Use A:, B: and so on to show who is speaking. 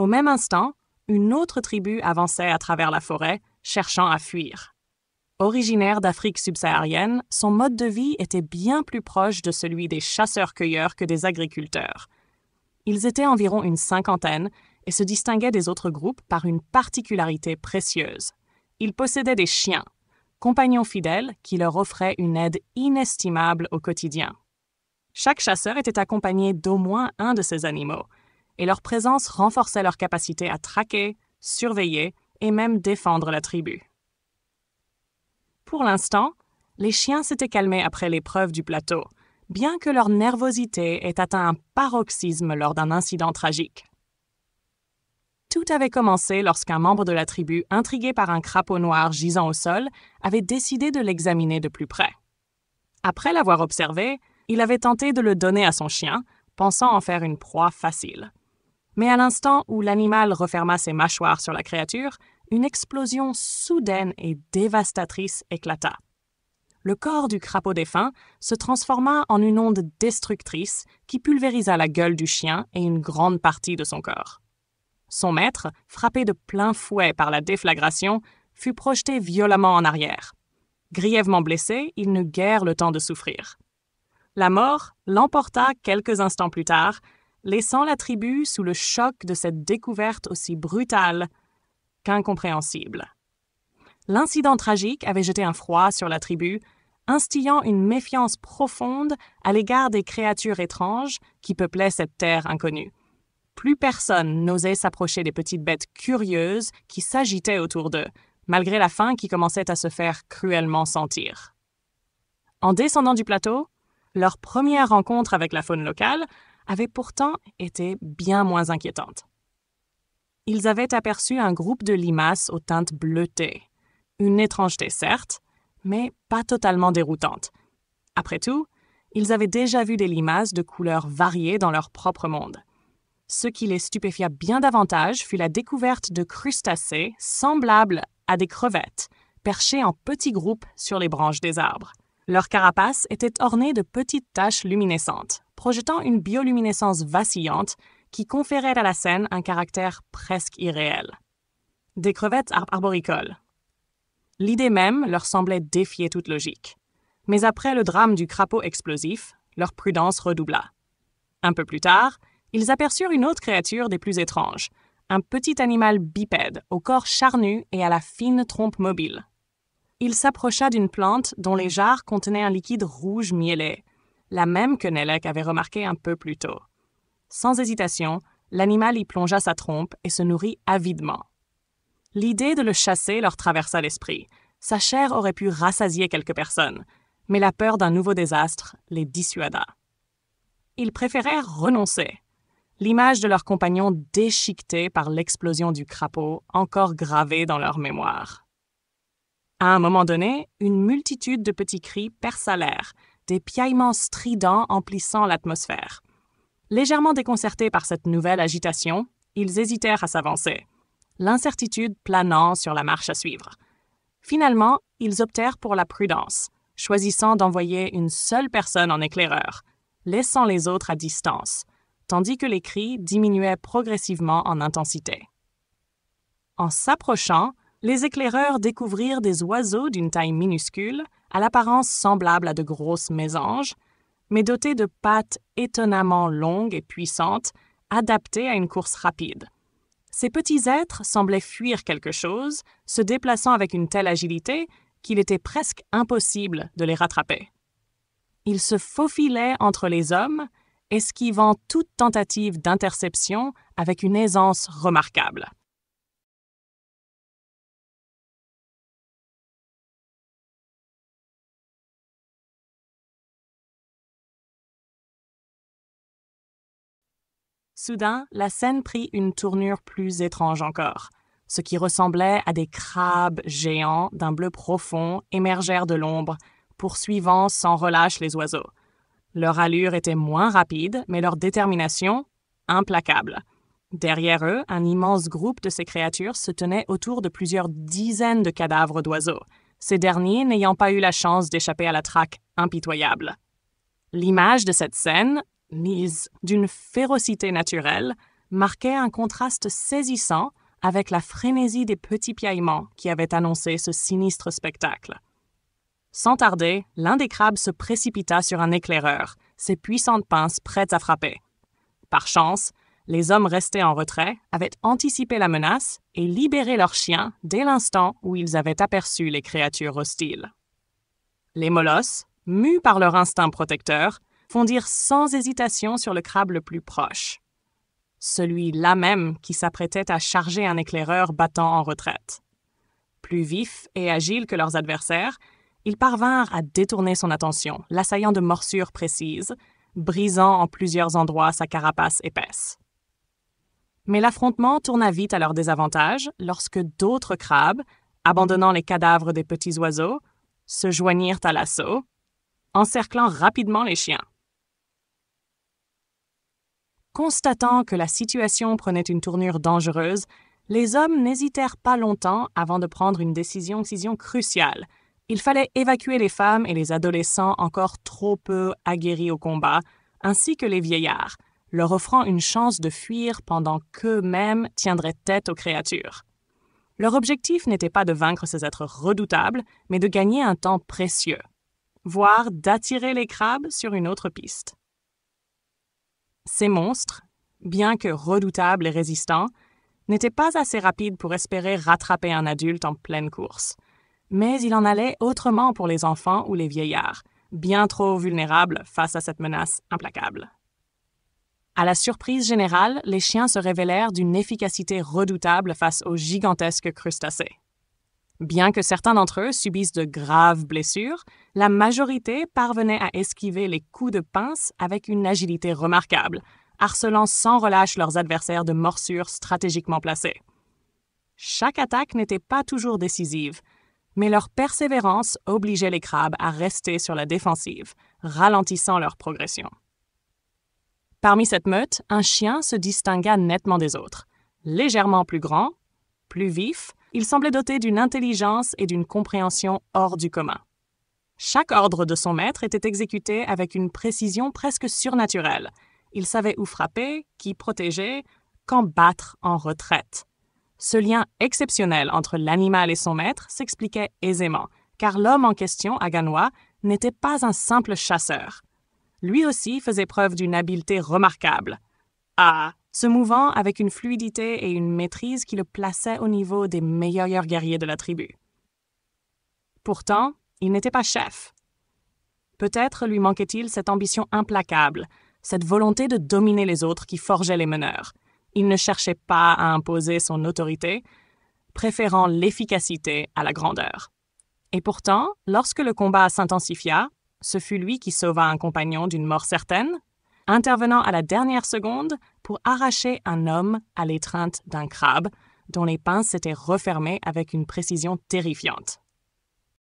A: Au même instant, une autre tribu avançait à travers la forêt, cherchant à fuir. Originaire d'Afrique subsaharienne, son mode de vie était bien plus proche de celui des chasseurs-cueilleurs que des agriculteurs. Ils étaient environ une cinquantaine et se distinguaient des autres groupes par une particularité précieuse. Ils possédaient des chiens, compagnons fidèles qui leur offraient une aide inestimable au quotidien. Chaque chasseur était accompagné d'au moins un de ces animaux, et leur présence renforçait leur capacité à traquer, surveiller et même défendre la tribu. Pour l'instant, les chiens s'étaient calmés après l'épreuve du plateau, bien que leur nervosité ait atteint un paroxysme lors d'un incident tragique. Tout avait commencé lorsqu'un membre de la tribu, intrigué par un crapaud noir gisant au sol, avait décidé de l'examiner de plus près. Après l'avoir observé, il avait tenté de le donner à son chien, pensant en faire une proie facile. Mais à l'instant où l'animal referma ses mâchoires sur la créature, une explosion soudaine et dévastatrice éclata. Le corps du crapaud défunt se transforma en une onde destructrice qui pulvérisa la gueule du chien et une grande partie de son corps. Son maître, frappé de plein fouet par la déflagration, fut projeté violemment en arrière. Grièvement blessé, il n'eut guère le temps de souffrir. La mort l'emporta quelques instants plus tard, laissant la tribu sous le choc de cette découverte aussi brutale qu'incompréhensible. L'incident tragique avait jeté un froid sur la tribu, instillant une méfiance profonde à l'égard des créatures étranges qui peuplaient cette terre inconnue. Plus personne n'osait s'approcher des petites bêtes curieuses qui s'agitaient autour d'eux, malgré la faim qui commençait à se faire cruellement sentir. En descendant du plateau, leur première rencontre avec la faune locale avait pourtant été bien moins inquiétante. Ils avaient aperçu un groupe de limaces aux teintes bleutées. Une étrangeté certes, mais pas totalement déroutante. Après tout, ils avaient déjà vu des limaces de couleurs variées dans leur propre monde. Ce qui les stupéfia bien davantage fut la découverte de crustacés semblables à des crevettes, perchés en petits groupes sur les branches des arbres. Leur carapace était ornée de petites taches luminescentes, projetant une bioluminescence vacillante qui conférait à la scène un caractère presque irréel. Des crevettes arboricoles. L'idée même leur semblait défier toute logique. Mais après le drame du crapaud explosif, leur prudence redoubla. Un peu plus tard, ils aperçurent une autre créature des plus étranges, un petit animal bipède au corps charnu et à la fine trompe mobile. Il s'approcha d'une plante dont les jarres contenaient un liquide rouge mielé, la même que Nellec avait remarqué un peu plus tôt. Sans hésitation, l'animal y plongea sa trompe et se nourrit avidement. L'idée de le chasser leur traversa l'esprit. Sa chair aurait pu rassasier quelques personnes, mais la peur d'un nouveau désastre les dissuada. Ils préférèrent renoncer. L'image de leur compagnon déchiqueté par l'explosion du crapaud encore gravée dans leur mémoire. À un moment donné, une multitude de petits cris perça l'air, des piaillements stridents emplissant l'atmosphère. Légèrement déconcertés par cette nouvelle agitation, ils hésitèrent à s'avancer, l'incertitude planant sur la marche à suivre. Finalement, ils optèrent pour la prudence, choisissant d'envoyer une seule personne en éclaireur, laissant les autres à distance, tandis que les cris diminuaient progressivement en intensité. En s'approchant, les éclaireurs découvrirent des oiseaux d'une taille minuscule, à l'apparence semblable à de grosses mésanges, mais dotés de pattes étonnamment longues et puissantes, adaptées à une course rapide. Ces petits êtres semblaient fuir quelque chose, se déplaçant avec une telle agilité qu'il était presque impossible de les rattraper. Ils se faufilaient entre les hommes, esquivant toute tentative d'interception avec une aisance remarquable. Soudain, la scène prit une tournure plus étrange encore. Ce qui ressemblait à des crabes géants d'un bleu profond émergèrent de l'ombre, poursuivant sans relâche les oiseaux. Leur allure était moins rapide, mais leur détermination implacable. Derrière eux, un immense groupe de ces créatures se tenait autour de plusieurs dizaines de cadavres d'oiseaux, ces derniers n'ayant pas eu la chance d'échapper à la traque impitoyable. L'image de cette scène, mise d'une férocité naturelle, marquait un contraste saisissant avec la frénésie des petits piaillements qui avaient annoncé ce sinistre spectacle. Sans tarder, l'un des crabes se précipita sur un éclaireur, ses puissantes pinces prêtes à frapper. Par chance, les hommes restés en retrait avaient anticipé la menace et libéré leurs chiens dès l'instant où ils avaient aperçu les créatures hostiles. Les molosses, mus par leur instinct protecteur, fondirent sans hésitation sur le crabe le plus proche. Celui-là même qui s'apprêtait à charger un éclaireur battant en retraite. Plus vifs et agiles que leurs adversaires, ils parvinrent à détourner son attention, l'assaillant de morsures précises, brisant en plusieurs endroits sa carapace épaisse. Mais l'affrontement tourna vite à leur désavantage lorsque d'autres crabes, abandonnant les cadavres des petits oiseaux, se joignirent à l'assaut, encerclant rapidement les chiens. Constatant que la situation prenait une tournure dangereuse, les hommes n'hésitèrent pas longtemps avant de prendre une décision cruciale. Il fallait évacuer les femmes et les adolescents encore trop peu aguerris au combat, ainsi que les vieillards, leur offrant une chance de fuir pendant qu'eux-mêmes tiendraient tête aux créatures. Leur objectif n'était pas de vaincre ces êtres redoutables, mais de gagner un temps précieux, voire d'attirer les crabes sur une autre piste. Ces monstres, bien que redoutables et résistants, n'étaient pas assez rapides pour espérer rattraper un adulte en pleine course. Mais il en allait autrement pour les enfants ou les vieillards, bien trop vulnérables face à cette menace implacable. À la surprise générale, les chiens se révélèrent d'une efficacité redoutable face aux gigantesques crustacés. Bien que certains d'entre eux subissent de graves blessures, la majorité parvenait à esquiver les coups de pince avec une agilité remarquable, harcelant sans relâche leurs adversaires de morsures stratégiquement placées. Chaque attaque n'était pas toujours décisive, mais leur persévérance obligeait les crabes à rester sur la défensive, ralentissant leur progression. Parmi cette meute, un chien se distingua nettement des autres. Légèrement plus grand, plus vif, il semblait doté d'une intelligence et d'une compréhension hors du commun. Chaque ordre de son maître était exécuté avec une précision presque surnaturelle. Il savait où frapper, qui protéger, quand battre en retraite. Ce lien exceptionnel entre l'animal et son maître s'expliquait aisément, car l'homme en question, Aganois, n'était pas un simple chasseur. Lui aussi faisait preuve d'une habileté remarquable. Se mouvant avec une fluidité et une maîtrise qui le plaçaient au niveau des meilleurs guerriers de la tribu. Pourtant, il n'était pas chef. Peut-être lui manquait-il cette ambition implacable, cette volonté de dominer les autres qui forgeait les meneurs. Il ne cherchait pas à imposer son autorité, préférant l'efficacité à la grandeur. Et pourtant, lorsque le combat s'intensifia, ce fut lui qui sauva un compagnon d'une mort certaine, intervenant à la dernière seconde pour arracher un homme à l'étreinte d'un crabe dont les pinces s'étaient refermées avec une précision terrifiante.